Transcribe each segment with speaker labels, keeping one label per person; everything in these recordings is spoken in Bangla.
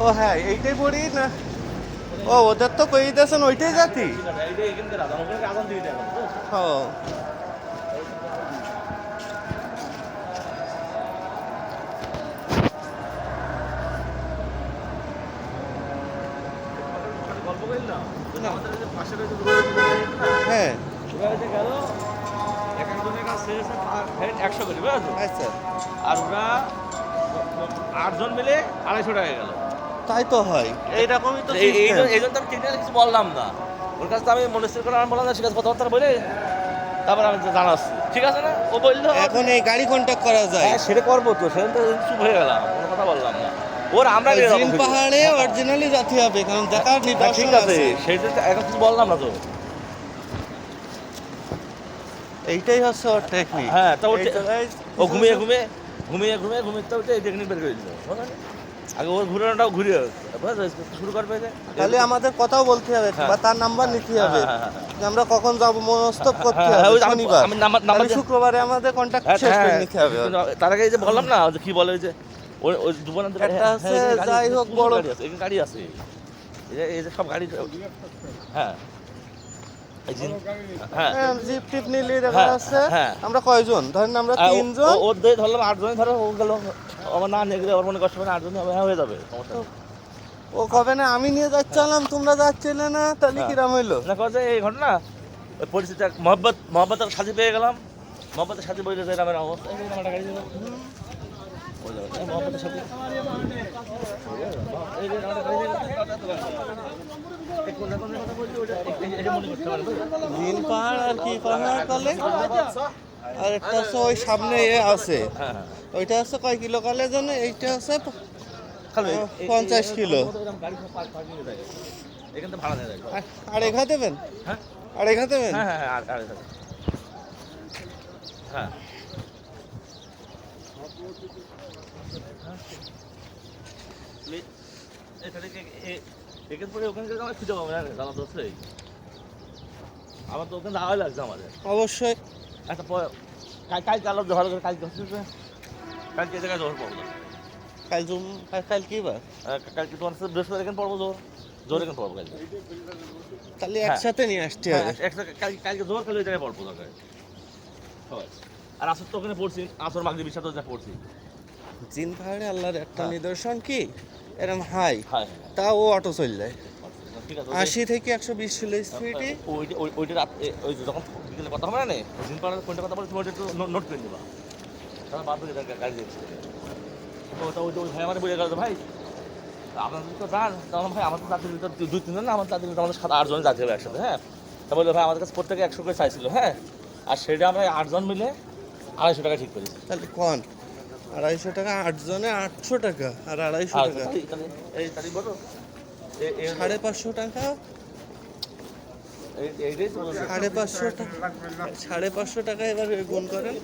Speaker 1: ও হ্যাঁ এইটাই পড়ি না, ও ওদের তো কই দিয়েছেন ওইটাই জাতি। ও হ্যাঁ
Speaker 2: একশো করে বুঝছো,
Speaker 1: আচ্ছা
Speaker 2: আর ওরা 8 জন মিলে 250 টাকা গেল।
Speaker 1: তাই তো হয়, এইরকমই তো
Speaker 2: এই
Speaker 1: system।
Speaker 2: এই জন্য আমি ঠিক কিছু বললাম না, ওর কাছে তো আমি মনস্থির করে আমি বললাম না, ঠিক আছে কথাবার্তা বলে তারপর আমি জানাচ্ছি, ঠিক আছে না? ও বললো
Speaker 1: এখন এই গাড়ি কন্ট্যাক্ট করা যায়।
Speaker 2: হ্যাঁ সেটা করবো তো, সেদিন তো চুপ হয়ে গেলাম, কোনো কথা বললাম না। ওর আমরা
Speaker 1: জিন পাহাড়ে অরিজিনালি জাতি হবে, কারণ দেখার
Speaker 2: ঠিক
Speaker 1: নিদর্শন
Speaker 2: আছে,
Speaker 1: আছে।
Speaker 2: সেটা তো এখন কিছু বললাম না তো।
Speaker 1: এইটাই হচ্ছে ওর টেকনিক।
Speaker 2: হ্যাঁ তো ও ঘুমিয়ে
Speaker 1: কিছু-
Speaker 2: ঘুমিয়ে ঘুমিয়ে ঘুমিয়ে ঘুমিয়ে তো ওইটাই টেকনিক বের করে দিল। আগে ওর ঘুরানোটাও ঘুরিয়ে শুরু করবে যে
Speaker 1: তাহলে আমাদের কথাও বলতে হবে
Speaker 2: হ্যাঁ।
Speaker 1: বা তার নাম্বার নিতে হবে,
Speaker 2: হ্যাঁ, হ্যাঁ,
Speaker 1: যে আমরা কখন যাবো মনস্তব করতে
Speaker 2: হ্যাঁ,
Speaker 1: হবে
Speaker 2: ওই
Speaker 1: শনিবার,
Speaker 2: আমি নাম্বার
Speaker 1: তাহলে শুক্রবারে আমাদের কন্ট্যাক্ট শেষ করে নিতে হবে।
Speaker 2: তার আগে এই যে বললাম না যে কি বলে ওই যে ওই দুবনার
Speaker 1: একটা আছে, যাই হোক বড়
Speaker 2: গাড়ি আছে, এই যে সব গাড়ি, হ্যাঁ হ্যাঁ
Speaker 1: জিপ টিপ নিলে দেখা
Speaker 2: হ্যাঁ,
Speaker 1: যাচ্ছে
Speaker 2: হ্যাঁ।
Speaker 1: আমরা কয়জন, ধরেন আমরা 3 জন।
Speaker 2: ওর দিয়ে ধরলাম 8 জনই, ধরো ও গেল, আমার না নিয়ে গেলে ওর মনে কষ্ট হবে না, 8 জনই হয়ে যাবে, সমস্যা নেই।
Speaker 1: ও কবে না আমি নিয়ে যাচ্ছিলাম তোমরা যাচ্ছিলে না, তাহলে
Speaker 2: হ্যাঁ।
Speaker 1: কিরাম হইলো?
Speaker 2: না কথা এই ঘটনা, ওই পরিস্থিতি মহব্বতের সাথে পেয়ে গেলাম, মহব্বতের সাথে বলে যে আমার অবস্থা এই আমার গাড়ি দিল মহব্বতের সাথে এই যে আমার গাড়ি
Speaker 1: জিন পাহাড় আর কি পাহাড় কালে, আর একটা হচ্ছে ওই সামনে আছে,
Speaker 2: হ্যাঁ হ্যাঁ
Speaker 1: ওইটা হচ্ছে কয় কিলো কালে জন্য, এইটা হচ্ছে
Speaker 2: খালি
Speaker 1: 50 কিলো।
Speaker 2: গাড়ি সব পার্কিং এ যায়, এখান থেকে ভাড়া নেওয়া যায়।
Speaker 1: আর এখা দেবেন,
Speaker 2: হ্যাঁ
Speaker 1: আর এখা দেবেন।
Speaker 2: হ্যাঁ হ্যাঁ হ্যাঁ এখান পরে ওখানে গেলে আমার খুঁজে পাবো না, জানা তো হচ্ছেই। আমার তো ওখানে যাওয়াই লাগছে আমাদের।
Speaker 1: অবশ্যই
Speaker 2: আচ্ছা কালকে আলো ভালো করে কালকে হচ্ছে কালকে এই জায়গায় জোর পাবো না।
Speaker 1: কাল কি বার,
Speaker 2: কালকে তোমার সাথে বৃহস্পতি এখানে পড়বো, জোর এখানে পড়বো কালকে।
Speaker 1: তাহলে
Speaker 2: হ্যাঁ।
Speaker 1: একসাথে নিয়ে আসতে
Speaker 2: হ্যাঁ,
Speaker 1: হবে।
Speaker 2: একসাথে কালকে জোর খালি ওই জায়গায় পড়বো দরকার সবাই। আর আসর তো ওখানে পড়ছি, আসর মাগরিবের সাথে যা পড়ছি।
Speaker 1: জিন পাহাড়ে আল্লাহর একটা
Speaker 2: হ্যাঁ।
Speaker 1: নিদর্শন কি, এরকম হাই
Speaker 2: হ্যাঁ
Speaker 1: তা ও অটো চল যায়
Speaker 2: ঠিক আছে
Speaker 1: 80 থেকে 120 কিলো স্পিডে।
Speaker 2: ওইটা রাত ওই যে যখন বিকেলে কথা হবে না দিন পাড়ার কোনটা কথা বলছি ওইটা একটু নোট করে নেবা, তাহলে বাদ হয়ে গাড়ি দিচ্ছি। তো ওই ভাই আমার বলে গেল ভাই আপনাদের তো যান, তখন ভাই আমাদের জাতির ভিতর 2-3 জন না, আমার জাতির ভিতরে আমাদের 7-8 জন জাতি হবে একসাথে। হ্যাঁ তা বললো ভাই আমাদের কাছে প্রত্যেকে 100 করে চাইছিল, হ্যাঁ আর সেটা আমরা 8 জন মিলে 250 টাকা ঠিক করেছি।
Speaker 1: তাহলে কোন 250 টাকা, 8 জনে 800 টাকা আর 250
Speaker 2: আর
Speaker 1: টাকা,
Speaker 2: এই তারিখ বলো
Speaker 1: 550 টাকা, 550 টাকা, 550 টাকা এবার গুণ করেন,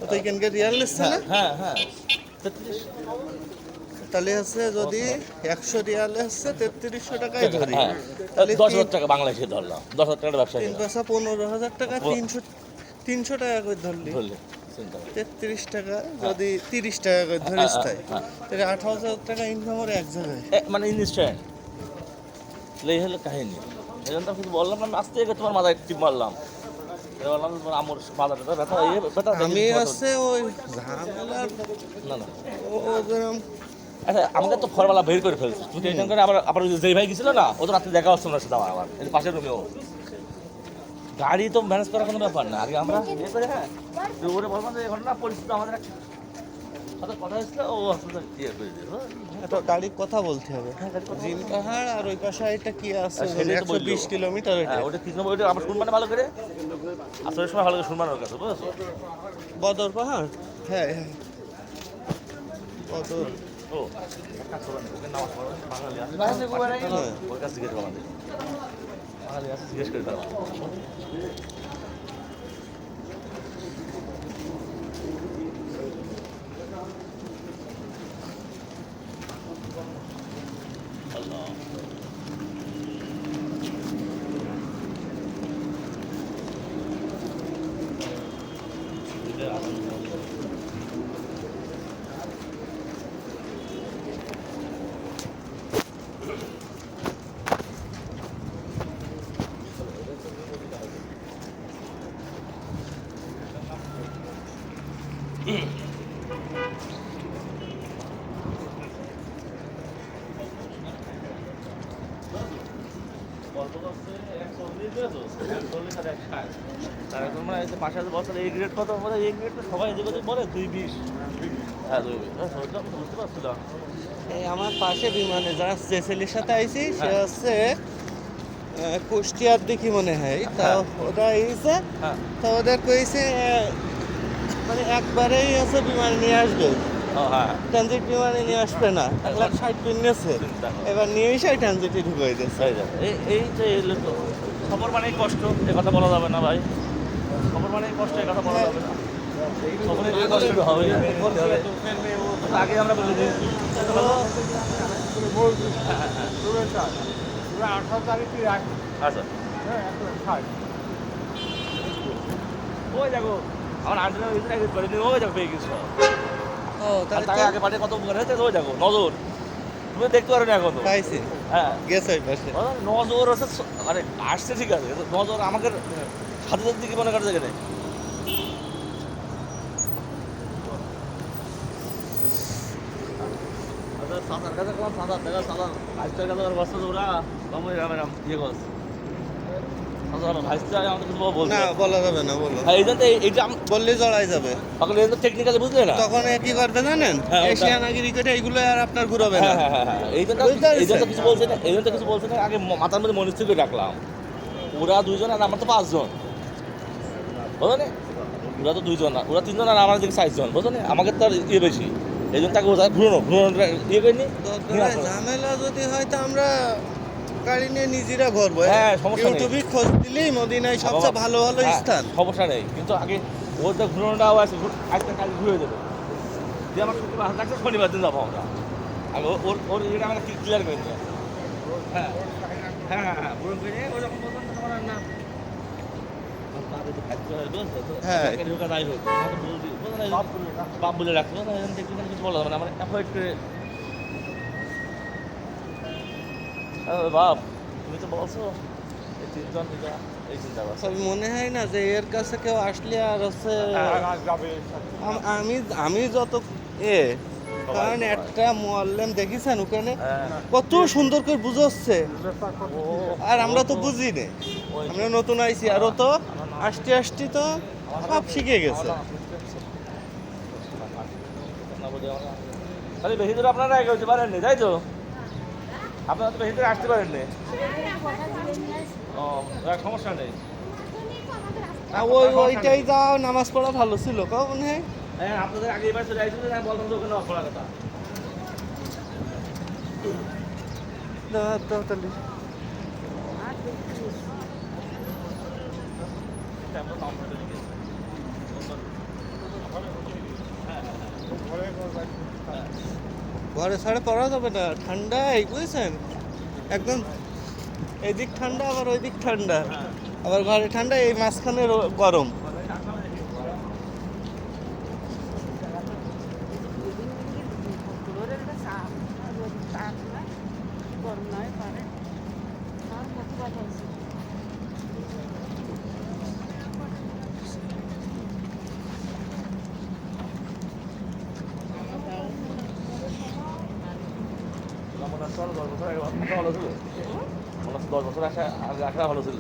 Speaker 1: তো এখানকার রিয়াল নিচ্ছে না,
Speaker 2: হ্যাঁ হ্যাঁ 33
Speaker 1: তাহলে হচ্ছে যদি 100 রিয়ালে হচ্ছে 3300 টাকায় ধরি,
Speaker 2: হ্যাঁ
Speaker 1: তাহলে
Speaker 2: 10,000 টাকা বাংলাদেশে ধরলাম, 10,000 টাকার ব্যবসা
Speaker 1: 3 পয়সা 15,000 টাকা, 300 টাকা করে ধরলি,
Speaker 2: ধরলে চিন্তা করো।
Speaker 1: 33 টাকা যদি 30 টাকা করে ধরিস তাই,
Speaker 2: হ্যাঁ।
Speaker 1: তাহলে 18,000 টাকা ইনকাম ওর এক জায়গায়।
Speaker 2: মানে ইনস্ট্যান্ট এই হলো কাহিনী। এই জন্য তো কিছু বললাম না, আমি আস্তে থেকে তোমার মাথায় টিপ মারলাম, বললাম তোমার আমার মাথাটা ব্যথা ব্যথা
Speaker 1: আমি হচ্ছে ওই ঝামেলার
Speaker 2: না না
Speaker 1: ও যেরকম
Speaker 2: আচ্ছা আমাকে তো ফরমালা বের করে ফেলছে, তুমি টেনশন করে আবার যেই ভাই গেছিল না, ও তো রাত্রে দেখা হচ্ছে ওনার সাথে আমার এই পাশের রুমেও। গাড়ি তো ম্যানেজ করার কোনো ব্যাপার না, আগে আমরা ইয়ে করে হ্যাঁ ওরে বললাম যে ঘটনা পরিস্থিতি আমাদের একটা সাথে কথা হয়েছিল, ও আসলে ইয়ে করে দিল।
Speaker 1: এত গাড়ির কথা বলতে হবে, জিন পাহাড় আর ওই পাশে এটা কি আছে,
Speaker 2: সেটাই তো বললো।
Speaker 1: 120 কিলোমিটার এটা,
Speaker 2: হ্যাঁ ওটা কৃষ্ণ ওইটা আমার শুনবানে ভালো করে, আসলে সময় ভালো করে শুনবান ওর কাছে বুঝেছো।
Speaker 1: বদর পাহাড়, হ্যাঁ হ্যাঁ বদর,
Speaker 2: ও একটা ছোড়া নেই, ওকে নামাজ পড়ো বাঙালি আছে,
Speaker 1: হ্যাঁ।
Speaker 2: ওর কাছে জিজ্ঞেস করো আমাদের বাঙালি আছে, জিজ্ঞেস করে ফেলো। ঠিক আছে? 40 আর 160 তার এখন মানে এই যে পাশে যে বছর এই গ্রেড কত বলে এই গ্রেড তো সবাই এদিকে ওদিকে বলে 220 হ্যাঁ 220 সরটা আমি বুঝতে পারছি না
Speaker 1: এই আমার পাশে বিমানে যারা যে ছেলের সাথে আইছি সে
Speaker 2: হ্যাঁ।
Speaker 1: হচ্ছে কুষ্টিয়ার দিকে মনে হয় তা
Speaker 2: হ্যাঁ।
Speaker 1: ওটা এইছে
Speaker 2: হ্যাঁ
Speaker 1: তো ওদের কইছে মানে একবারেই হচ্ছে বিমানে নিয়ে আসবে
Speaker 2: ও হ্যাঁ
Speaker 1: ট্রানজিট বিমানে নিয়ে আসবে না 1,60,000 দিন নিয়েছে এবার নিয়ে এসে ট্রানজিটে ঢুকিয়ে দিয়েছে
Speaker 2: এই দেখো, এই যে এলো তো খবর মানেই কষ্ট এ কথা বলা যাবে না ভাই খবর মানেই কষ্ট এ কথা বলা যাবে না খবরের যে কষ্ট হবে বলতে হবে আগে আমরা বলে দিই আচ্ছা ওই দেখো আমার আন্টি করে নিয়ে ওই দেখো পেয়ে গেছো
Speaker 1: ও
Speaker 2: আর
Speaker 1: তাহলে
Speaker 2: তাকে আগে পাঠিয়ে কত উপকার হয়েছে ওই দেখো নজর তুমি দেখতে পারো না এখন তো
Speaker 1: পাইছি
Speaker 2: হ্যাঁ
Speaker 1: গেছে ওই পাশে
Speaker 2: নজর হচ্ছে মানে আসছে ঠিক আছে নজর আমাকে সাথে সাথে দিকে মনে করছে এখানে সাঁতার কাছে কোন সাঁতার দেখা সাঁতার ভাইস্টার কাছে আর বসতে ওরা কমই রাম ইয়ে করছে সাঁতার ভাইস্টার আমাদের কিছু বলছে
Speaker 1: না বলা যাবে না বলো
Speaker 2: হ্যাঁ এই জন্য এইটা
Speaker 1: বললে জড়াই যাবে
Speaker 2: তখন এই টেকনিক্যালি বুঝলে না
Speaker 1: তখন এ কি করবে জানেন
Speaker 2: হ্যাঁ, ওটা-
Speaker 1: এশিয়ানা ক্রিকেটে এইগুলো আর আপনার ঘুরাবে না
Speaker 2: হ্যাঁ হ্যাঁ হ্যাঁ এই জন্য
Speaker 1: বুঝতে পারছেন?
Speaker 2: এই জন্য কিছু বলছে না এই জন্য কিছু বলছে না আগে মাথার মধ্যে মনির থেকে রাখলাম ওরা দুইজন আর আমার তো 5 জন বুঝলো না ওরা তো 2 জন না ওরা 3 জন আর আমার দিকে 4 জন বুঝলো না আমাকে তো আর ইয়ে বেশি এই জন্য তাকে ঘুরানো ইয়ে করিনি
Speaker 1: দরকার ঝামেলা যদি হয় তো আমরা গাড়ি নিয়ে নিজেরা ঘুরবো
Speaker 2: হ্যাঁ, সমস্যা নেই।
Speaker 1: ইউটিউবে খোঁজ দিলেই মদিনায় সবচেয়ে ভালো ভালো
Speaker 2: হ্যাঁ,
Speaker 1: স্থান
Speaker 2: সমস্যা নেই কিন্তু আগে ওর তো ঘুরানোটাও আছে আজকে কাল ঘুরে দেবে যে আমার শুক্রবার হাত লাগছে শনিবার দিন যাবো আমরা আগে ওর ওর ইয়েটা আমরা ক্লিয়ার করে নিই হ্যাঁ হ্যাঁ হ্যাঁ হ্যাঁ পূরণ করে নিয়ে ওই রকম বলতাম তো তোমার আর না
Speaker 1: হ্যাঁ।
Speaker 2: বাপ বলে রাখবো না কিছু বলা যাবে না আমার অ্যাভয়েড করে বাপ তুমি তো বলছো এই 3 জন দিকা এই চিন্তা করছো
Speaker 1: তবে মনে হয় না যে এর কাছে কেউ আসলে আর হচ্ছে আমি আমি যত কারণ একটা মোয়াল্লেম দেখেছেন ওখানে কত সুন্দর করে বুঝাচ্ছে আর আমরা তো বুঝি না আমরা নতুন আইছি আরও তো আসতে আসতে তো সব শিখে গেছে
Speaker 2: তাহলে বেশি দূর আপনারা এগিয়ে হতে পারেননি তাই তো আপনারা তো বেশি দূরে আসতে পারেননি ও সমস্যা নেই
Speaker 1: আর ওইটাই যাও নামাজ পড়া ভালো ছিল কাউ মনে হয়
Speaker 2: হ্যাঁ আপনাদের আগে এবার চলে আসছিলেন আমি বলতাম তো ওখানে অপরাধ কথা
Speaker 1: দাও তাহলে ঘরে ছাড়ে পড়া যাবে না ঠান্ডা এই বুঝেছেন একদম এদিক ঠান্ডা আবার ওই দিক ঠান্ডা আবার ঘরে ঠান্ডা এই মাঝখানে গরম
Speaker 2: মনে হচ্ছে 10 বছর আগে ভালো ছিল মনে হচ্ছে 10 বছর আগে রাখা ভালো ছিল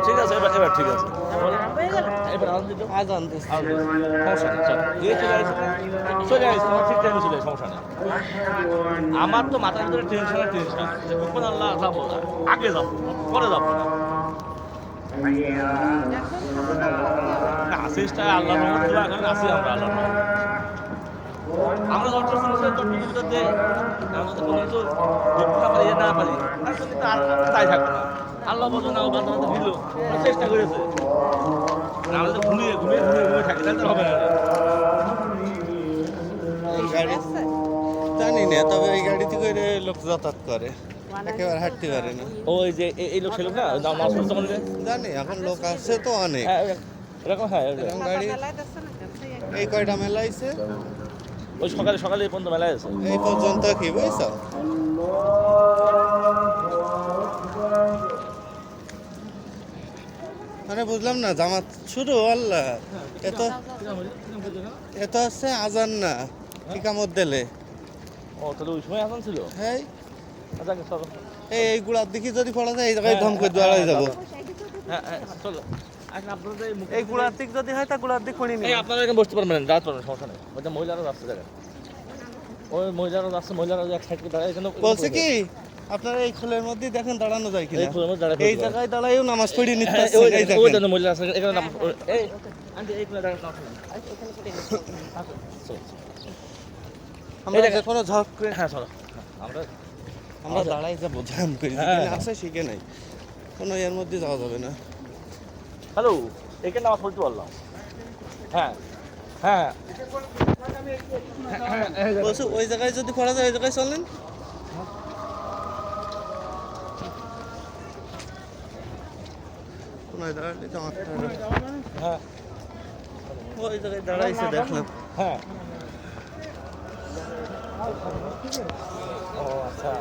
Speaker 2: ঠিক আছে এবার এবার ঠিক আছে এবার
Speaker 1: আজ আনতেছি
Speaker 2: সমস্যা নেই চলে আসছে আমার ঠিক টাইমে চলে সমস্যা নেই আমার তো মাথার ভিতরে টেনশন আর টেনশন যে কখন আল্লাহ যাবো না আগে যাবো পরে যাবো না আসিসটা আল্লাহ রহমত দোয়া করেন আসি আমরা আল্লাহ আমরা যত চেষ্টার ভিতরে আমরা তো কোনো কিছু করতে না পারি না পারি আর তাই থাকবো না আল্লাহ বলছো না বান্ধব দিল চেষ্টা করেছে আমরা তো ঘুমিয়ে ঘুমিয়ে ঘুমিয়ে ঘুমিয়ে থাকি তাহলে হবে না
Speaker 1: এই গাড়ি জানি না তবে এই গাড়িতে করে লোক যাতায়াত করে একেবারে হাঁটতে পারে না
Speaker 2: ওই যে এই লোক ছিল না নাম শুনতে মনে হয়
Speaker 1: জানি এখন লোক আছে তো অনেক
Speaker 2: হ্যাঁ এরকম হ্যাঁ
Speaker 1: এরকম গাড়ি এই কয়টা মেলাইছে
Speaker 2: ওই সকালে সকালে এই পর্যন্ত মেলায় আছে
Speaker 1: এই পর্যন্ত কি বুঝছ মানে বুঝলাম না জামাত শুরু আল্লাহ এত এত হচ্ছে আজান না ইকামত দিলে
Speaker 2: ও তাহলে ওই সময় আসান ছিল
Speaker 1: হ্যাঁ
Speaker 2: আচ্ছা চলো।
Speaker 1: এই গুড়ার দিকে যদি পড়া যায় এই জায়গায় ধম করে দাঁড়াই যাবো।
Speaker 2: হ্যাঁ হ্যাঁ চলো। এখন আপনাদের এই মুখে
Speaker 1: এই গুড়ার দিক যদি হয় তা গুড়ার দিক করে
Speaker 2: এই
Speaker 1: নিই।
Speaker 2: আপনারা এখানে বসতে পারবেন রাত পারবেন সমস্যা নেই ওই যে মহিলারা রাস্তা জায়গা ওই মহিলারা রাস্তা মহিলারা এক সাইড করে দাঁড়ায় এখানে
Speaker 1: বলছে কি আপনারা এই খোলের মধ্যে দেখেন দাঁড়ানো যায় কিনা।
Speaker 2: এই ফুলের মধ্যে দাঁড়ায়
Speaker 1: এই জায়গায় দাঁড়াইও নামাজ পড়ি নিতে
Speaker 2: হ্যাঁ,
Speaker 1: পারছেন, এই
Speaker 2: ওই
Speaker 1: দেখেন।
Speaker 2: জন্য মহিলা আছে এখানে নাম এই আন্টি এই ফুলে দাঁড়ায়
Speaker 1: আমরা যে কোনো ঝক করে
Speaker 2: হ্যাঁ চলো আমরা
Speaker 1: আমরা দাঁড়াই যাবো ঝাম করে
Speaker 2: হ্যাঁ।
Speaker 1: যেখানে আছে শিখে নাই, কোনো এর মধ্যে যাওয়া যাবে না।
Speaker 2: হ্যালো এখানে নামাজ পড়তে পারলাম হ্যাঁ হ্যাঁ
Speaker 1: বলছে ওই জায়গায় যদি পড়া যায় ওই জায়গায় চলেন। কোনায় দাঁড়ালে তো আমারটা
Speaker 2: হ্যাঁ
Speaker 1: ওই জায়গায় দাঁড়াইছে দেখলাম।
Speaker 2: হ্যাঁ ও আচ্ছা